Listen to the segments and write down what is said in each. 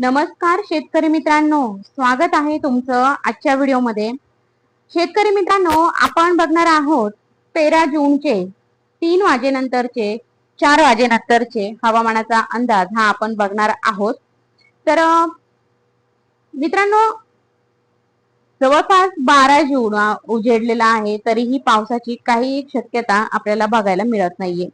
नमस्कार शेतकरी मित्रांनो, स्वागत आहे तुमचं आजच्या व्हिडिओमध्ये। शेतकरी मित्रांनो, आपण बघणार आहोत 13 जूनचे 3 वाजेनंतरचे 4 वाजेनंतरचे हवामानाचा अंदाज हा आपण बघणार आहोत। तर मित्रांनो, जवळपास 12 जून उजेडलेला आहे, तरीही पावसाची काही शक्यता आपल्याला बघायला मिळत नाहीये।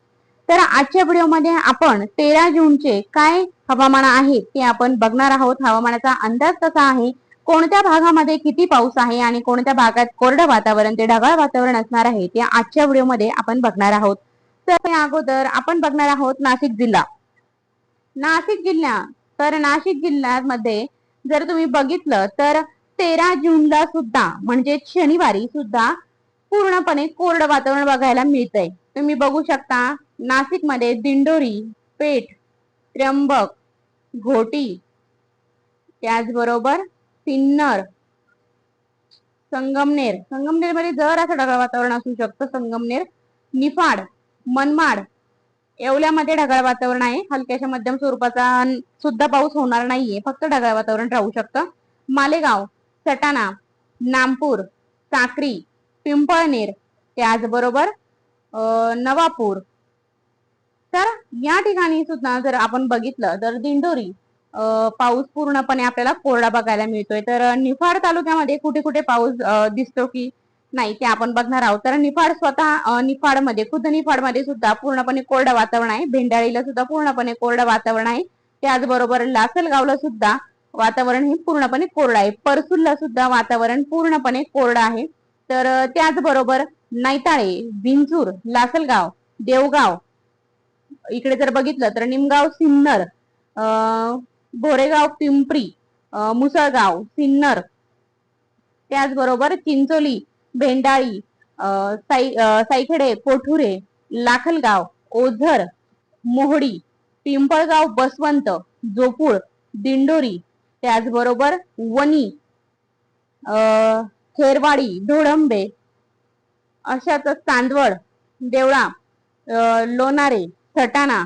तर आजच्या व्हिडिओमध्ये आपण 13 जूनचे काय हवामान आहे ते आपण बघणार आहोत। हवामानाचा अंदाज कसा आहे, कोणत्या भागामध्ये किती पाऊस आहे आणि कोणत्या भागात कोरडं वातावरण ते ढगाळ वातावरण असणार आहे ते आजच्या व्हिडिओमध्ये आपण बघणार आहोत। तर अगोदर आपण बघणार आहोत नाशिक जिल्हा। नाशिक जिल्ह्यामध्ये जर तुम्ही बघितलं तर 13 जूनला सुद्धा म्हणजे शनिवारी सुद्धा पूर्णपणे कोरडं वातावरण बघायला मिळतंय। तुम्ही बघू शकता नाशिकमध्ये दिंडोरी, पेठ, त्र्यंबक, घोटी, त्याचबरोबर सिन्नर, संगमनेर मध्ये जर असं ढगाळ वातावरण असू शकतं। संगमनेर, निफाड, मनमाड, येवल्यामध्ये ढगाळ वातावरण आहे। हलक्याच्या मध्यम स्वरूपाचा सुद्धा पाऊस होणार नाहीये, फक्त ढगाळ वातावरण राहू शकतं। मालेगाव, सटाणा, नामपूर, साक्री, पिंपळनेर, त्याचबरोबर नवापूर। तर या ठिकाणी सुद्धा जर आपण बघितलं तर दिंडोरी पाऊस पूर्णपणे आपल्याला कोरडा बघायला मिळतोय। तर निफाड तालुक्यामध्ये कुठे कुठे पाऊस दिसतो की नाही ते आपण बघणार आहोत। तर खुद्द निफाड मध्ये सुद्धा पूर्णपणे कोरडं वातावरण आहे। भेंडाळीला सुद्धा पूर्णपणे कोरडं वातावरण आहे। त्याचबरोबर लासलगावला सुद्धा वातावरण हे पूर्णपणे कोरडं आहे। परसुलला सुद्धा वातावरण पूर्णपणे कोरडं आहे। तर त्याचबरोबर नैताळे, विंचूर, लासलगाव, देवगाव, इकडे जर बघितलं तर निमगाव, सिन्नर, बोरेगाव, पिंपरी, मुसळगाव, सिन्नर, त्याचबरोबर चिंचोली, भेंडाळी, सायखेडे, कोठुरे, लाखलगाव, ओझर, मोहडी, पिंपळगाव, बसवंत, जोपूळ, दिंडोरी, त्याचबरोबर वणी, खेरवाडी, धोडंबे, अशाच चांदवड, देवळा, लोणारे, सटाणा।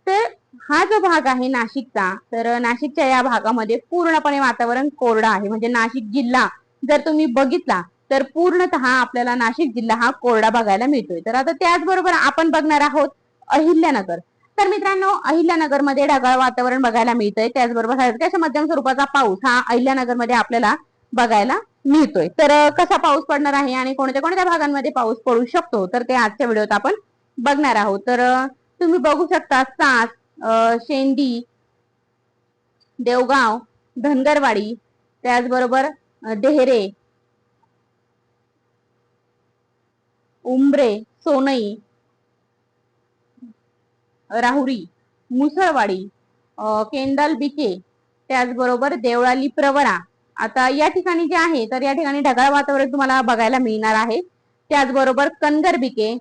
तर हा जो भाग आहे नाशिकचा, तर नाशिकच्या या भागामध्ये पूर्णपणे वातावरण कोरडं आहे। म्हणजे नाशिक जिल्हा जर तुम्ही बघितला तर पूर्णतः आपल्याला नाशिक जिल्हा हा कोरडा बघायला मिळतोय। तर आता त्याचबरोबर आपण बघणार आहोत अहिल्यानगर। तर मित्रांनो, अहिल्यानगर मध्ये ढगाळ वातावरण बघायला मिळतंय। त्याचबरोबर हलक्याच्या मध्यम स्वरूपाचा पाऊस हा अहिल्यानगर मध्ये आपल्याला बघायला मिळतोय। तर कसा पाऊस पडणार आहे आणि कोणत्या कोणत्या भागांमध्ये पाऊस पडू शकतो तर ते आजच्या व्हिडिओत आपण बघणार आहोत। तर तुम्ही बघू शकता सास, शेंदी, देवगाव, धनगरवाडी, त्याचबरोबर देहरे, उंबरे, सोनई, राहुरी, मुसळवाडी, केंदल, बिके, त्याचबरोबर देवळाली, प्रवरा। आता या ठिकाणी जे आहे तर या ठिकाणी ढगाळ वातावरण तुम्हाला बघायला मिळणार आहे। त्याचबरोबर कनगर, बिके,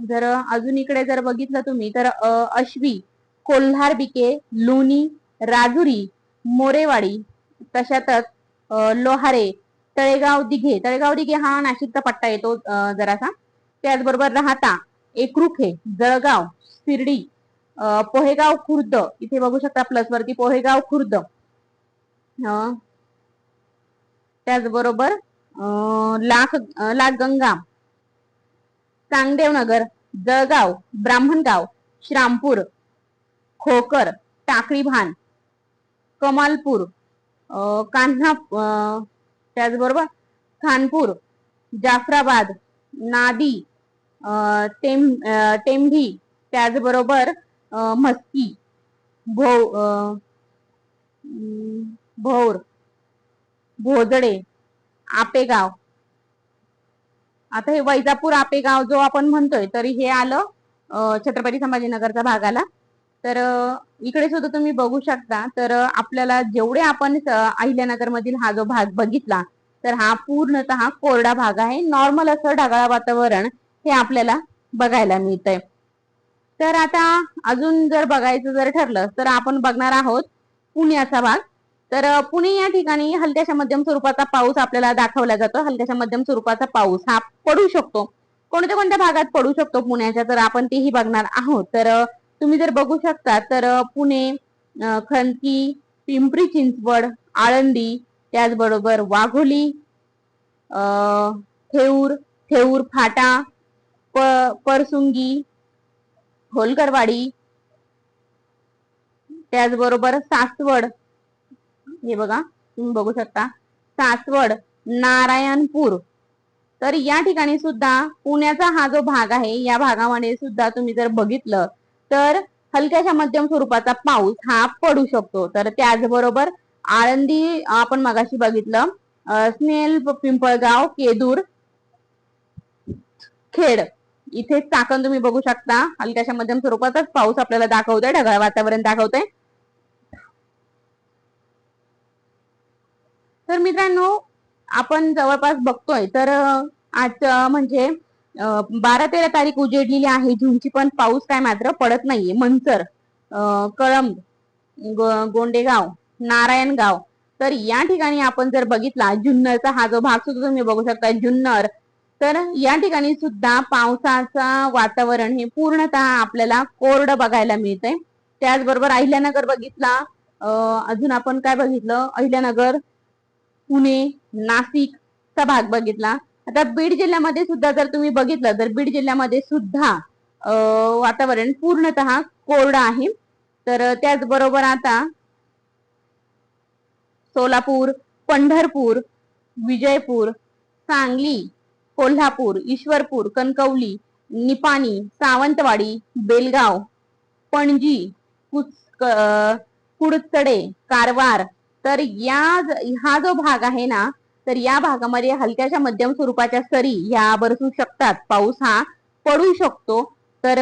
जर अजून इकडे जर बघितलं तुम्ही तर अश्वी, कोल्हार, बिके, लोणी, राजुरी, मोरेवाडी, तशातच लोहारे, तळेगाव दिघे हा नाशिकचा पट्टा येतो जरासा। त्याचबरोबर राहता, एकरुखे, जळगाव, शिर्डी, पोहेगाव खुर्द, इथे बघू शकता प्लस वरती पोहेगाव खुर्द, त्याचबरोबर लाखगंगा, चांगदेवनगर, जळगाव, ब्राह्मणगाव, श्रामपूर, खोकर, टाकळी भान, कमालपूर, कान्हा, त्याचबरोबर खानपूर, जाफराबाद, नादी, टेंभी, त्याचबरोबर म्हस्की, भौर, भोजडे, आपेगाव। आता हे वैजापूर, आपेगाव जो आपण म्हणतोय तरी हे आलं छत्रपती संभाजीनगरचा भाग आला। तर इकडे सुद्धा तुम्ही बघू शकता। तर आपल्याला जेवढे आपण अहिल्यानगर मधील हा जो भाग बघितला तर हा पूर्णतः कोरडा भाग आहे। नॉर्मल असं ढगाळ वातावरण हे आपल्याला बघायला मिळतंय। तर आता अजून जर बघायचं जर ठरलं तर आपण बघणार आहोत पुण्याचा भाग। तर पुणे या ठिकाणी हलक्याच्या मध्यम स्वरूपाचा पाऊस आपल्याला दाखवला जातो। हलक्याच्या मध्यम स्वरूपाचा पाऊस हा पडू शकतो। कोणत्या कोणत्या भागात पडू शकतो पुण्याच्या तर आपण तेही बघणार आहोत। तर तुम्ही जर बघू शकता तर पुणे, खडकी, पिंपरी चिंचवड, आळंदी, त्याचबरोबर वाघोली, थेऊर, थेऊर फाटा, परसुंगी, होलकरवाडी, त्याचबरोबर सासवड, हे बघा तुम्ही बघू शकता सासवड, नारायणपूर. तर या ठिकाणी सुद्धा पुण्याचा हा जो भाग आहे या भागामध्ये सुद्धा तुम्ही जर बघितलं तर हलक्याशा मध्यम स्वरूपाचा पाऊस हा पडू शकतो. तर त्याचबरोबर आळंदी आपण मगाशी बघितलं, स्नेल, पिंपळगाव, केदूर, खेड, इथे चाकण तुम्ही बघू शकता हलक्याशा मध्यम स्वरूपाचाच पाऊस आपल्याला दाखवतोय, ढगाळ वातावरण दाखवतोय. तर मित्रांनो आपण जवळपास बघतोय तर आज म्हणजे 12-13 तारीख उजेडलेली आहे जूनची, पण पाऊस काय मात्र पडत नाहीये. मंचर, कळंब, गोंडेगाव, नारायणगाव, तर या ठिकाणी आपण जर बघितला जुन्नरचा हा जो भाग सुद्धा तुम्ही बघू शकता जुन्नर, तर या ठिकाणी सुद्धा पावसाचा वातावरण हे पूर्णतः आपल्याला कोरडं बघायला मिळतंय. त्याचबरोबर अहिल्यानगर बघितला, अजून आपण काय बघितलं, अहिल्यानगर, पुणे, नाशिकचा भाग बघितला. आता बीड जिल्ह्यामध्ये सुद्धा जर तुम्ही बघितलं तर बीड जिल्ह्यामध्ये सुद्धा वातावरण पूर्णतः कोरडं आहे. तर त्याचबरोबर आता सोलापूर, पंढरपूर, विजयपूर, सांगली, कोल्हापूर, ईश्वरपूर, कणकवली, निपाणी, सावंतवाडी, बेलगाव, पणजी, कुडचडे, कारवार, तर हा जो भाग आहे ना, तर या भागामध्ये हलक्याशा मध्यम स्वरूपाच्या सरी या बरसू शकतात, पाऊस हा पडू शकतो. तर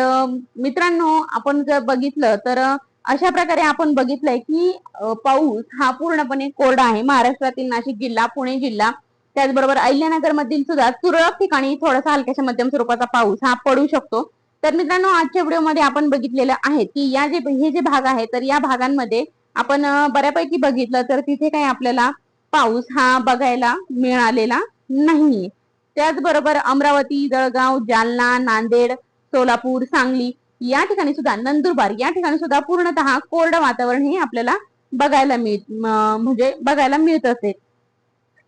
मित्रांनो आपण जर बघितलं तर अशा प्रकारे आपण बघितलंय की पाऊस हा पूर्णपणे कोरडा आहे. महाराष्ट्रातील नाशिक जिल्हा, पुणे जिल्हा, त्याचबरोबर अहिल्यानगर मधील सुद्धा तुरळक ठिकाणी थोडासा हलक्याशा मध्यम स्वरूपाचा पाऊस हा पडू शकतो. तर मित्रांनो आजच्या व्हिडिओमध्ये आपण बघितलेलं आहे की हे जे भाग आहे तर या भागांमध्ये आपण बऱ्यापैकी बघितलं तर तिथे काही आपल्याला पाऊस हा बघायला मिळालेला नाही. त्याचबरोबर अमरावती, जळगाव, जालना, नांदेड, सोलापूर, सांगली या ठिकाणी सुद्धा, नंदुरबार या ठिकाणी सुद्धा पूर्णतः कोरडं वातावरण हे आपल्याला बघायला मिळत असेल.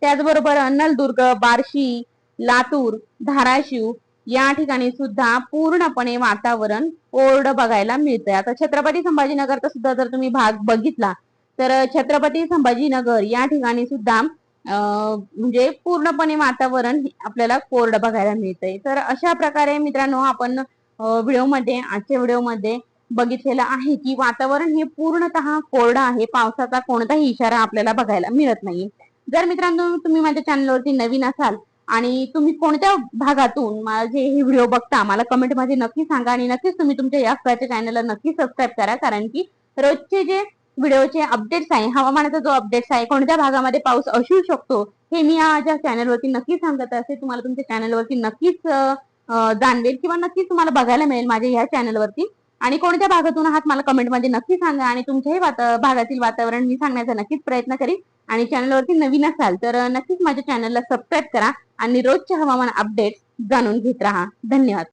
त्याचबरोबर नलदुर्ग, बार्शी, लातूर, धाराशिव या ठिकाणी सुद्धा पूर्णपणे वातावरण कोरडं बघायला मिळतंय. आता छत्रपती संभाजीनगरचा सुद्धा जर तुम्ही भाग बघितला तर छत्रपती संभाजीनगर या ठिकाणी सुद्धा म्हणजे पूर्णपणे वातावरण आपल्याला कोरडं बघायला मिळतंय. तर अशा प्रकारे मित्रांनो आपण आजच्या व्हिडिओमध्ये बघितलेलं आहे की वातावरण हे पूर्णतः कोरडं आहे, पावसाचा कोणताही इशारा आपल्याला बघायला मिळत नाही. जर मित्रांनो तुम्ही माझ्या चॅनलवरती नवीन असाल आणि तुम्ही कोणत्या भागातून माझे हे व्हिडिओ बघता मला कमेंट मध्ये नक्की सांगा आणि नक्कीच तुम्ही तुमच्या या चॅनलला नक्की सबस्क्राईब करा, कारण की रोजचे जे व्हिडिओचे अपडेट्स आहे, हवामानाचा जो अपडेट्स आहे, कोणत्या भागामध्ये पाऊस असू शकतो हे मी माझ्या चॅनलवरती नक्की सांगत असते. तुम्हाला तुमच्या चॅनलवरती नक्कीच जाणवेल किंवा नक्कीच तुम्हाला बघायला मिळेल माझ्या ह्या चॅनलवरती. आणि कोणत्या भागातून आहात मला कमेंटमध्ये नक्की सांगा आणि तुमच्याही भागातील वातावरण मी सांगण्याचा नक्कीच प्रयत्न करीन. आणि चॅनलवरती नवीन असाल तर नक्कीच माझ्या चॅनलला सबस्क्राईब करा आणि रोजचे हवामान अपडेट जाणून घेत राहा. धन्यवाद.